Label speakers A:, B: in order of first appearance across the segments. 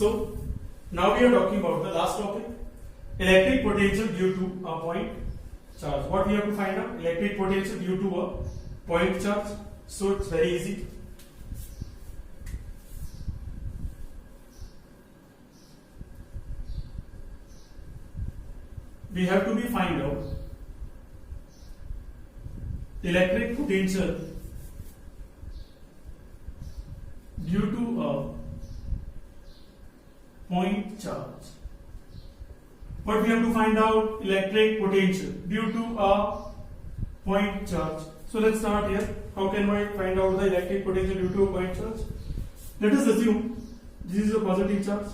A: So now we are talking about the last topic, electric potential due to a point charge. What we have to find out? Electric potential due to a point charge. So it's very easy. We have to find out electric potential due to a point charge. What we have to find out? Electric potential due to a point charge. So let's start here. How can I find out the electric potential due to a point charge? Let us assume this is a positive charge.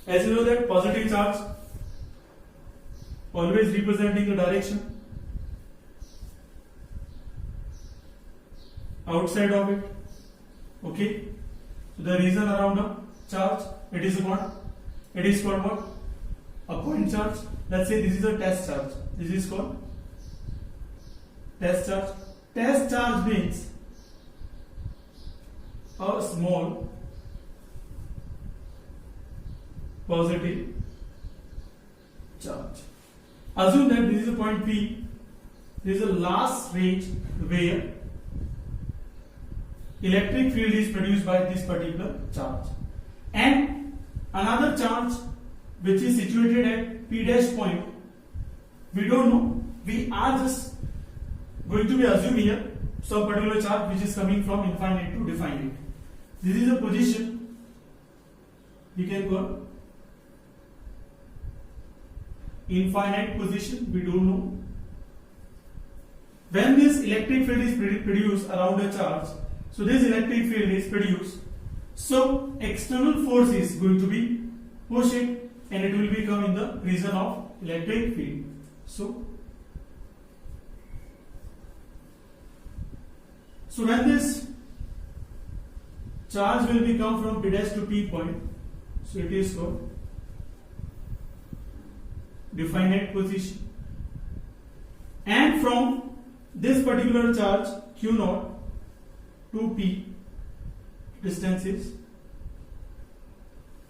A: As you know that positive charge always representing the direction outside of it. Okay. So the region around a charge, it is what? It is called what? A point charge. Let's say this is a test charge. This is called test charge. Test charge means a small positive charge. Assume that this is a point P. This is the last range where electric field is produced by this particular charge, and another charge which is situated at P dash point, we don't know. We are just going to be assuming here some particular charge which is coming from infinite to definite. This is a position we can call infinite position. We don't know. When this electric field is produced around a charge, so this electric field is produced, so external force is going to be pushing and it will become in the region of electric field. So when this charge will become from P dash to P point, so it is called definite position, and from this particular charge Q naught to P, distance is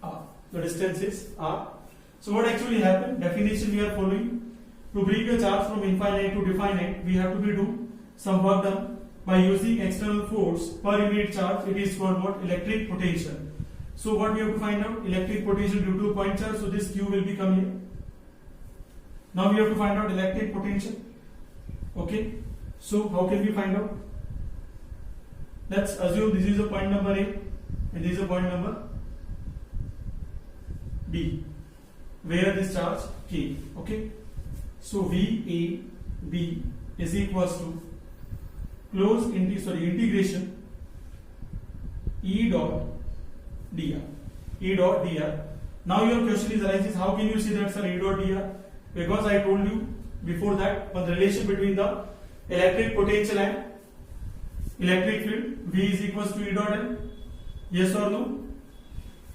A: R. The distance is R. So what actually happened? Definition we are following. To bring a charge from infinite to definite, we have to do some work done by using external force per unit charge. It is called what? Electric potential. So what we have to find out? Electric potential due to a point charge. So this Q will become here. Now we have to find out electric potential. Okay. So how can we find out? Let's assume this is a point number A and this is a point number B, where this charge K. Okay. So VAB is equals to integration E dot dr. E dot dr. Now your question is arises, how can you see that, sir, E dot dr? Because I told you before that the relation between the electric potential and electric field, V is equals to E dot L. Yes or no?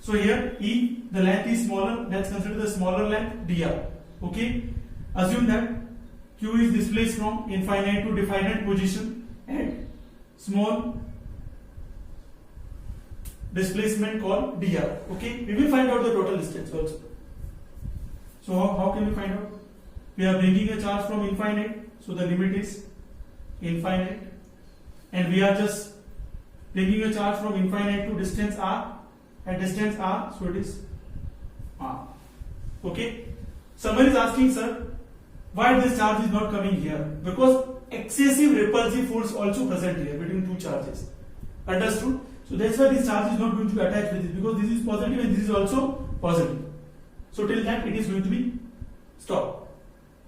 A: So here E, the length is smaller. Let's consider the smaller length dr. Okay. Assume that Q is displaced from infinite to definite position at small displacement called dr. Okay. We will find out the total distance also. So how can we find out? We are bringing a charge from infinite, so the limit is infinite, and we are just bringing a charge from infinite to distance r, at distance r, so it is r. Okay. Someone is asking, sir, why this charge is not coming here? Because excessive repulsive force also present here between two charges. Understood? So that's why this charge is not going to be attached with it, because this is positive and this is also positive. So till that it is going to be stopped.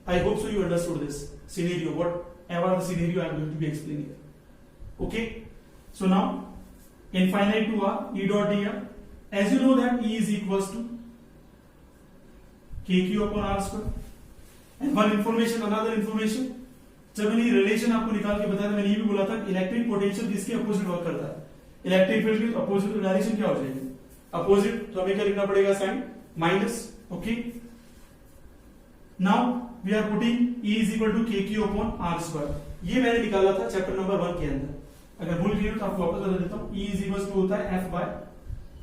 A: I hope so you understood this scenario, whatever the scenario I am going to be explaining here. Okay. So now infinite to r, E dot dr. As you know that E is equals to KQ upon R square. And one information, another information, जब मैंने relation आपको निकाल के बताया, मैंने ये भी बोला था इलेक्ट्रिक पोटेंशियल किसके अपोजिट वर्क करता है? इलेक्ट्रिक फील्ड की अपोजिट डायरेक्शन क्या हो जाएगी? अपोजिट, तो हमें क्या लिखना पड़ेगा? Sign minus. Okay. Now we are putting E is equal to KQ upon R square. ये मैंने निकाला था चैप्टर नंबर 1 के अंदर. अगर भूल गए तो आपको वापस बता देता हूं. E is equal to होता है F by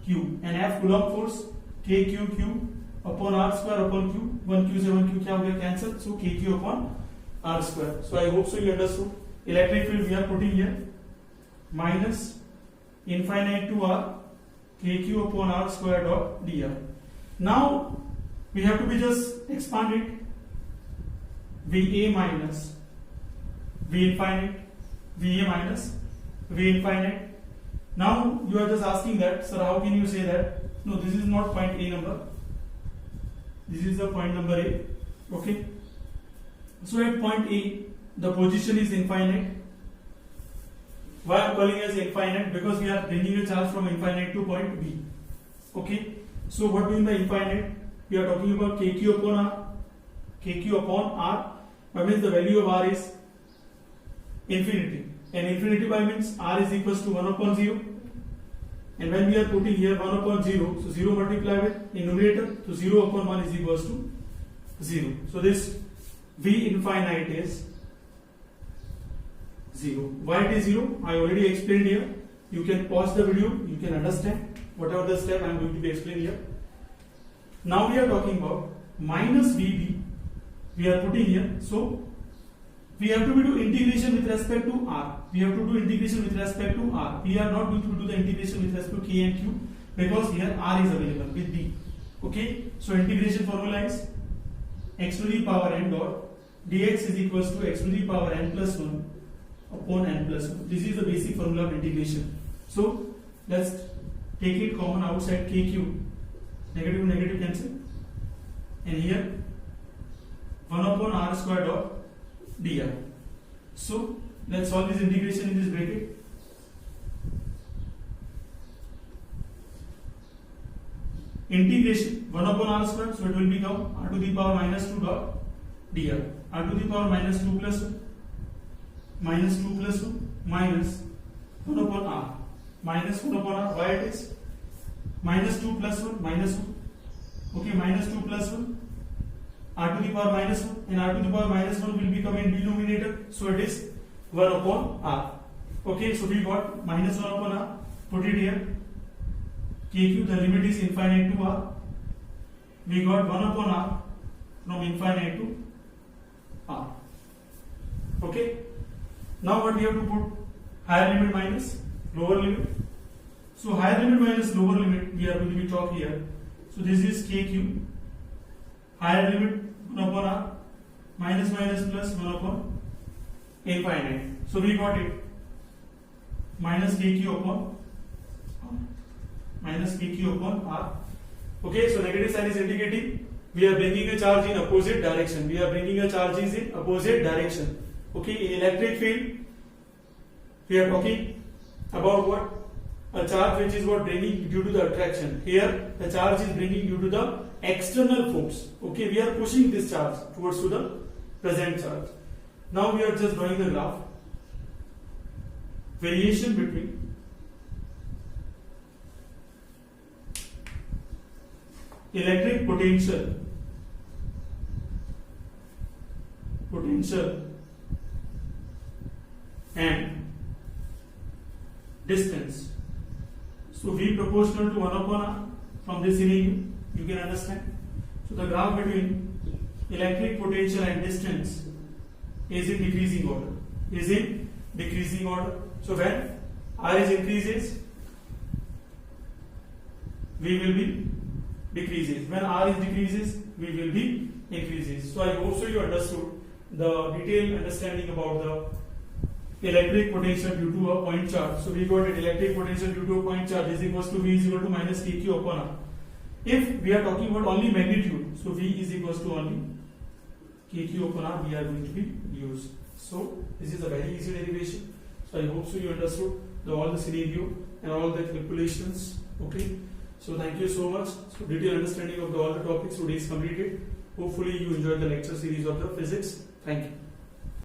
A: Q and F Coulomb force KQ upon R square upon Q. 1Q से 1Q क्या हो गया cancel, so KQ upon R square. So I hope so you understood. Electric field we are putting here minus infinite to R KQ upon R square dot dr. Now we have to be just expand it. VA minus V infinite, VA minus V infinite. Now you are just asking that, sir, how can you say that? No, this is not point A number. This is the point number A. Okay. So at point A, the position is infinite. Why I am calling as infinite? Because we are bringing a charge from infinite to point B. Okay. So what do you mean by infinite? We are talking about KQ upon R. KQ upon R. That means the value of R is infinity. And infinity by means R is equals to 1 upon 0. And when we are putting here 1 upon 0, so 0 multiplied with in numerator, so 0 upon 1 is equals to 0. So this V infinite is 0. Why it is 0? I already explained here. You can pause the video, you can understand whatever the step I am going to be explaining here. Now we are talking about minus VB. We are putting here. So we have to do integration with respect to R. We have to do integration with respect to R. We are not going to do the integration with respect to K and Q because here R is available with B. Okay. So integration formula is x to the power n dot dx is equals to x to the power n plus 1 upon n plus 1. This is the basic formula of integration. So let's take it common outside KQ. Negative negative cancel. And here 1 upon R square dot dr. So let's solve this integration in this bracket. Integration 1 upon R square, so it will become R to the power minus 2 dot dr. R to the power minus 2 plus 1 minus 2 plus 1 minus 1 upon R minus 1 upon R. Why it is minus 2 plus 1 minus 1. Okay, minus 2 plus 1 R to the power minus 1 and R to the power minus 1 will become in denominator, so it is 1 upon R. Okay, so we got minus 1 upon R. Put it here. KQ, the limit is infinite to R. We got 1 upon R from infinite to R. Okay. Now what we have to put? Higher limit minus lower limit. So higher limit minus lower limit we are going to be talking here. So this is KQ. Higher limit 1 upon R minus minus plus 1 upon infinite. So we got it minus KQ upon R. Minus KQ upon R. Okay, so negative sign is indicating we are bringing a charge in opposite direction. We are bringing a charge in opposite direction. Okay, in electric field we are talking about what? A charge which is what bringing due to the attraction. Here the charge is bringing due to the external force. Okay, we are pushing this charge towards to the present charge. Now we are just drawing the graph. Variation between electric potential and distance. So V proportional to 1 upon R from this scenario, you can understand. So the graph between electric potential and distance is in decreasing order. So when R is increases, V will be decreases. When R is decreases, V will be increases. So I hope so you understood the detailed understanding about the electric potential due to a point charge. So we got it, electric potential due to a point charge is equals to V is equal to minus KQ upon R. If we are talking about only magnitude, so V is equals to only KQ upon R we are going to be used. So this is a very easy derivation. So I hope so you understood all the scenario and all the calculations. Okay. So thank you so much. So detailed understanding of all the topics today is completed. Hopefully you enjoyed the lecture series of the physics. Thank you.